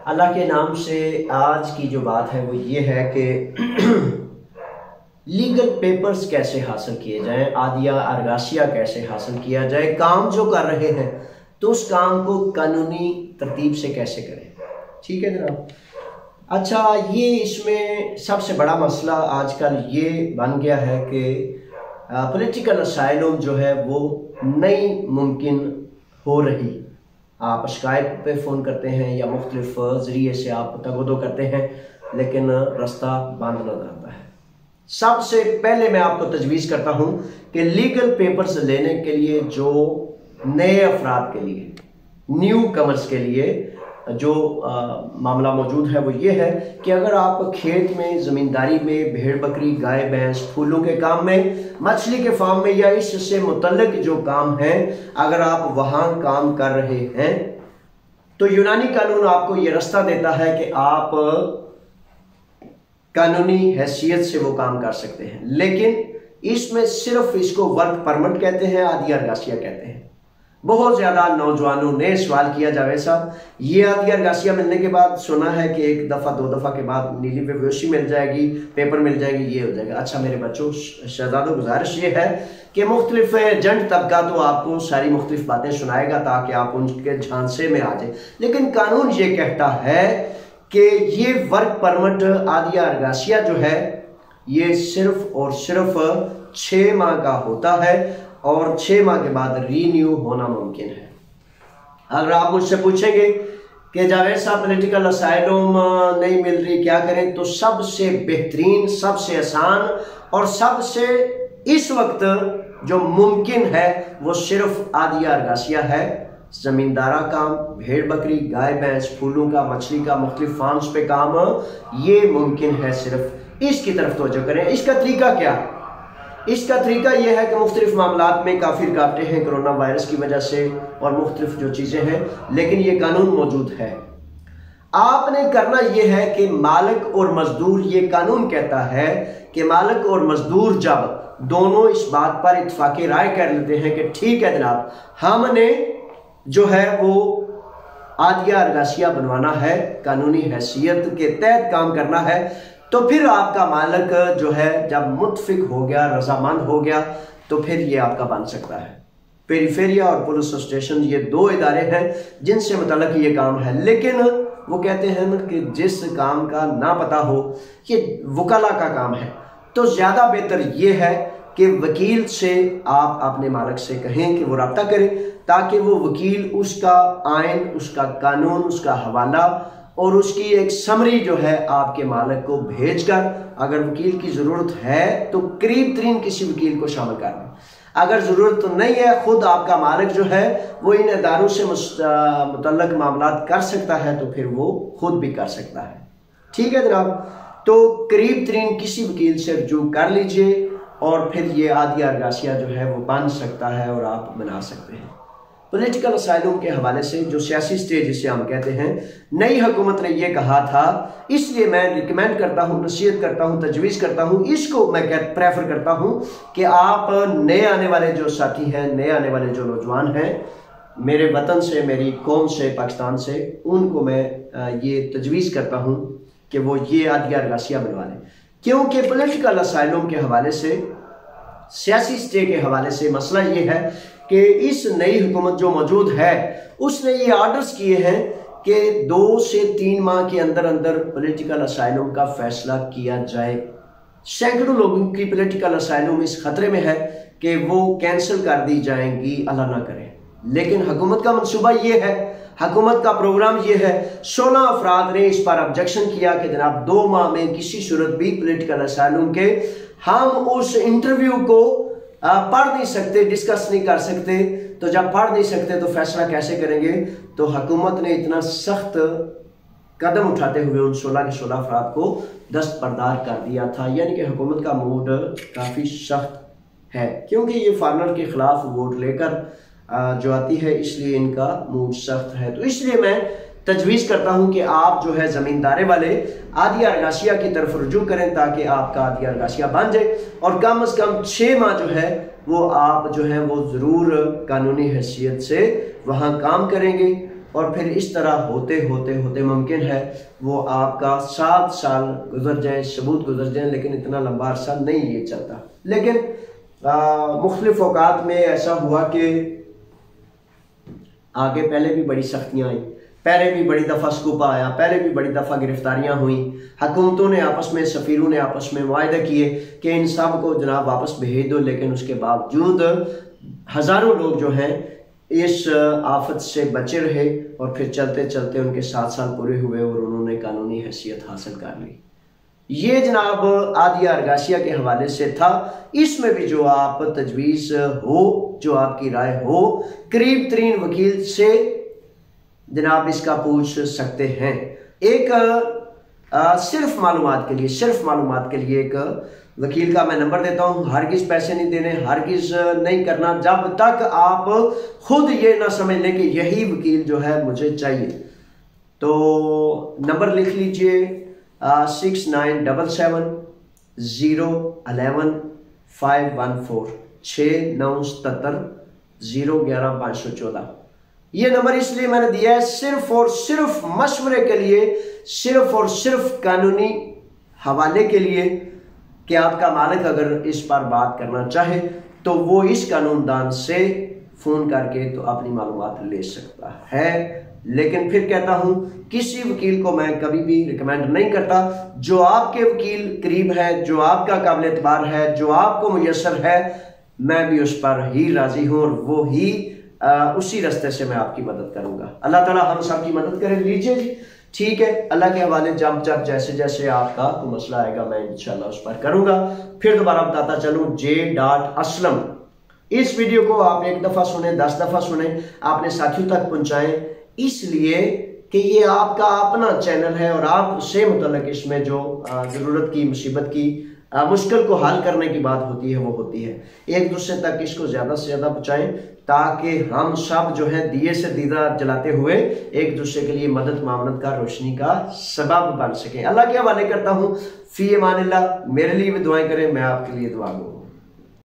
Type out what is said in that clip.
अल्लाह के नाम से आज की जो बात है वो ये है कि लीगल पेपर्स कैसे हासिल किए जाएं, आदिया अरगासिया कैसे हासिल किया जाए, काम जो कर रहे हैं तो उस काम को कानूनी तरतीब से कैसे करें। ठीक है जनाब। अच्छा, ये इसमें सबसे बड़ा मसला आजकल ये बन गया है कि पॉलिटिकल असाइलम जो है वो नहीं मुमकिन हो रही। आप शिकायत पे फ़ोन करते हैं या मुख्तलिफ ज़रिए से आप तगदो करते हैं लेकिन रास्ता बंद नजर आता है। सबसे पहले मैं आपको तजवीज़ करता हूँ कि लीगल पेपर्स लेने के लिए जो नए अफराद के लिए, न्यू कमर्स के लिए जो मामला मौजूद है वो ये है कि अगर आप खेत में, ज़मींदारी में, भेड़ बकरी, गाय भैंस, फूलों के काम में, मछली के फार्म में या इससे मुतल्लिक जो काम है, अगर आप वहाँ काम कर रहे हैं तो यूनानी कानून आपको ये रास्ता देता है कि आप कानूनी हैसियत से वो काम कर सकते हैं। लेकिन इसमें सिर्फ इसको वर्क परमिट कहते हैं, आदिया अरगासिया कहते हैं। बहुत ज़्यादा नौजवानों ने सवाल किया, जावेद साहब ये आदिया अरगासिया मिलने के बाद सुना है कि एक दफ़ा दो दफ़ा के बाद नीली बेहोशी मिल जाएगी, पेपर मिल जाएगी, ये हो जाएगा। अच्छा मेरे बच्चों, शहजादों, गुजारिश ये है कि मुख्तलिफ एजेंट तबका तो आपको सारी मुख्तलिफ बातें सुनाएगा ताकि आप उनके झांसे में आ जाए, लेकिन कानून ये कहता है कि ये वर्क परमिट आदिया अरगासिया जो है ये सिर्फ और सिर्फ 6 माह का होता है और 6 माह के बाद रीन्यू होना मुमकिन है। अगर आप मुझसे पूछेंगे कि जावेद साहब पॉलिटिकल असाइलम नहीं मिल रही, क्या करें, तो सबसे बेहतरीन, सबसे आसान और सबसे इस वक्त जो मुमकिन है वो सिर्फ आदिया अरगासिया है। जमींदारा काम, भेड़ बकरी, गाय भैंस, फूलों का, मछली का, मुख्तलिफ फार्म्स पे काम, ये मुमकिन है। सिर्फ इसकी तरफ तवज्जो करें। इसका तरीका क्या? इसका तरीका यह है कि मुख्तलिफ मामलात में काफ़ी रुकावटें हैं कोरोना वायरस की वजह से और मुख्तलिफ जो चीज़ें हैं, लेकिन ये कानून मौजूद है। आपने करना यह है कि मालिक और मजदूर, ये कानून कहता है कि मालिक और मजदूर जब दोनों इस बात पर इत्तफाक़ी राय कर लेते हैं कि ठीक है जनाब, हमने जो है वो आदिया अरगासिया बनवाना है, कानूनी हैसियत के तहत काम करना है, तो फिर आपका मालिक जो है जब मुत्फिक हो गया, रजामंद हो गया, तो फिर ये आपका बन सकता है। पेरिफेरिया और पुलिस स्टेशन ये 2 इदारे हैं जिनसे मुतल्लिक ये काम है। लेकिन वो कहते हैं कि जिस काम का ना पता हो, ये वकला का काम है, तो ज़्यादा बेहतर ये है कि वकील से आप अपने मालिक से कहें कि वो रब्ता करे ताकि वो वकील उसका आइन, उसका कानून, उसका हवाला और उसकी एक समरी जो है आपके मालिक को भेजकर, अगर वकील की ज़रूरत है तो करीब तरीन किसी वकील को शामिल कर दें। अगर ज़रूरत नहीं है, खुद आपका मालिक जो है वो इन इदारों से मुतल्लिक मामलात कर सकता है, तो फिर वो खुद भी कर सकता है। ठीक है जनाब। तो करीब तरीन किसी वकील से रजू कर लीजिए और फिर ये आदिया अरगासिया जो है वो बन सकता है और आप बना सकते हैं। पॉलिटिकल असाइलम के हवाले से जो सियासी स्टेज जिसे हम कहते हैं, नई हुकूमत ने ये कहा था, इसलिए मैं रिकमेंड करता हूँ, नसीहत करता हूँ, तजवीज़ करता हूँ, इसको मैं प्रेफर करता हूँ कि आप नए आने वाले जो साथी हैं, नए आने वाले जो नौजवान हैं, मेरे वतन से, मेरी कौम से, पाकिस्तान से, उनको मैं ये तजवीज़ करता हूँ कि वो ये आदिया अरगासिया बनवा लें। क्योंकि पॉलिटिकल असाइलम के हवाले से, सियासी स्टे के हवाले से मसला ये है कि इस नई हुकूमत जो मौजूद है उसने ये आर्डर्स किए हैं कि 2 से 3 माह के अंदर अंदर पॉलिटिकल असाइलम का फैसला किया जाए। सैकड़ों लोगों की पॉलिटिकल असाइलम इस खतरे में है कि वो कैंसिल कर दी जाएंगी, अल्लाह ना करे। लेकिन हुकूमत का मंसूबा ये है, हुकूमत का प्रोग्राम ये है। 16 अफराद ने इस पर ऑब्जेक्शन किया कि जनाब 2 माह में किसी सूरत भी पॉलिटिकल असाइलम के हम उस इंटरव्यू को पढ़ नहीं सकते, डिस्कस नहीं कर सकते। तो जब पढ़ नहीं सकते तो फैसला कैसे करेंगे? तो हुकूमत ने इतना सख्त कदम उठाते हुए उन 16 के 16 अफराद को दस्तबरदार कर दिया था। यानी कि हुकूमत का मूड काफ़ी सख्त है, क्योंकि ये फॉरनर के खिलाफ वोट लेकर जो आती है, इसलिए इनका मूड सख्त है। तो इसलिए मैं तजवीज़ करता हूं कि आप जो है ज़मींदारे वाले आदिया अरगासिया की तरफ रुजू करें ताकि आपका आदिया अरगासिया बन जाए और कम से कम 6 माह जो है वो आप जो है वो ज़रूर कानूनी हैसियत से वहाँ काम करेंगे। और फिर इस तरह होते होते होते मुमकिन है वो आपका 7 साल गुजर जाए, सबूत गुजर जाए, लेकिन इतना लंबा अरसा नहीं ये चलता। लेकिन मुख्तलिफ औकात में ऐसा हुआ कि आगे पहले भी बड़ी सख्तियाँ आई, पहले भी बड़ी दफ़ा स्कूपा आया, पहले भी बड़ी दफ़ा गिरफ्तारियाँ हुई, हुकूमतों ने आपस में, सफ़ीरों ने आपस में मुआहदे किए कि इन सब को जनाब वापस भेज दो, लेकिन उसके बावजूद हज़ारों लोग जो हैं इस आफत से बचे रहे और फिर चलते चलते उनके 7 साल पूरे हुए और उन्होंने कानूनी हैसियत हासिल कर ली। ये जनाब आदिया अरगाशिया के हवाले से था। इसमें भी जो आप तजवीज़ हो, जो आपकी राय हो, करीब तरीन वकील से जनाब इसका पूछ सकते हैं। एक सिर्फ मालूमात के लिए एक वकील का मैं नंबर देता हूं। हरगिज़ पैसे नहीं देने, हरगिज़ नहीं करना जब तक आप खुद ये ना समझ लें कि यही वकील जो है मुझे चाहिए। तो नंबर लिख लीजिए 6977011514 6977011514। ये नंबर इसलिए मैंने दिया है सिर्फ और सिर्फ मशवरे के लिए, सिर्फ और सिर्फ कानूनी हवाले के लिए कि आपका मालिक अगर इस पर बात करना चाहे तो वो इस कानूनदान से फ़ोन करके तो अपनी मालूमात ले सकता है। लेकिन फिर कहता हूं किसी वकील को मैं कभी भी रिकमेंड नहीं करता। जो आपके वकील करीब है, जो आपका काबिल एतबार है, जो आपको मुयस्सर है, मैं भी उस पर ही राजी हूं और वो ही उसी रास्ते से मैं आपकी मदद करूंगा। अल्लाह ताला हम सब की मदद करें। लीजिए जी, ठीक है, अल्लाह के हवाले जब जैसे जैसे आपका कोई मसला आएगा मैं इंशाल्लाह उस पर करूंगा। फिर दोबारा बताता चलूं J.Aslam। इस वीडियो को आप 1 दफा सुने, 10 दफा सुने, आपने साथियों तक पहुंचाएं, इसलिए कि ये आपका अपना चैनल है और आपसे मुतल्लिक इसमें जो जरूरत की, मुसीबत की, मुश्किल को हल करने की बात होती है वो होती है। एक दूसरे तक इसको ज्यादा से ज्यादा पहुंचाएं ताकि हम सब जो है दिए से दीदा जलाते हुए एक दूसरे के लिए मदद मामनत का, रोशनी का सबब बन सके। अल्लाह के हवाले करता हूँ। फी अमानिल्लाह। मेरे लिए भी दुआएं करें, मैं आपके लिए दुआ दूँ।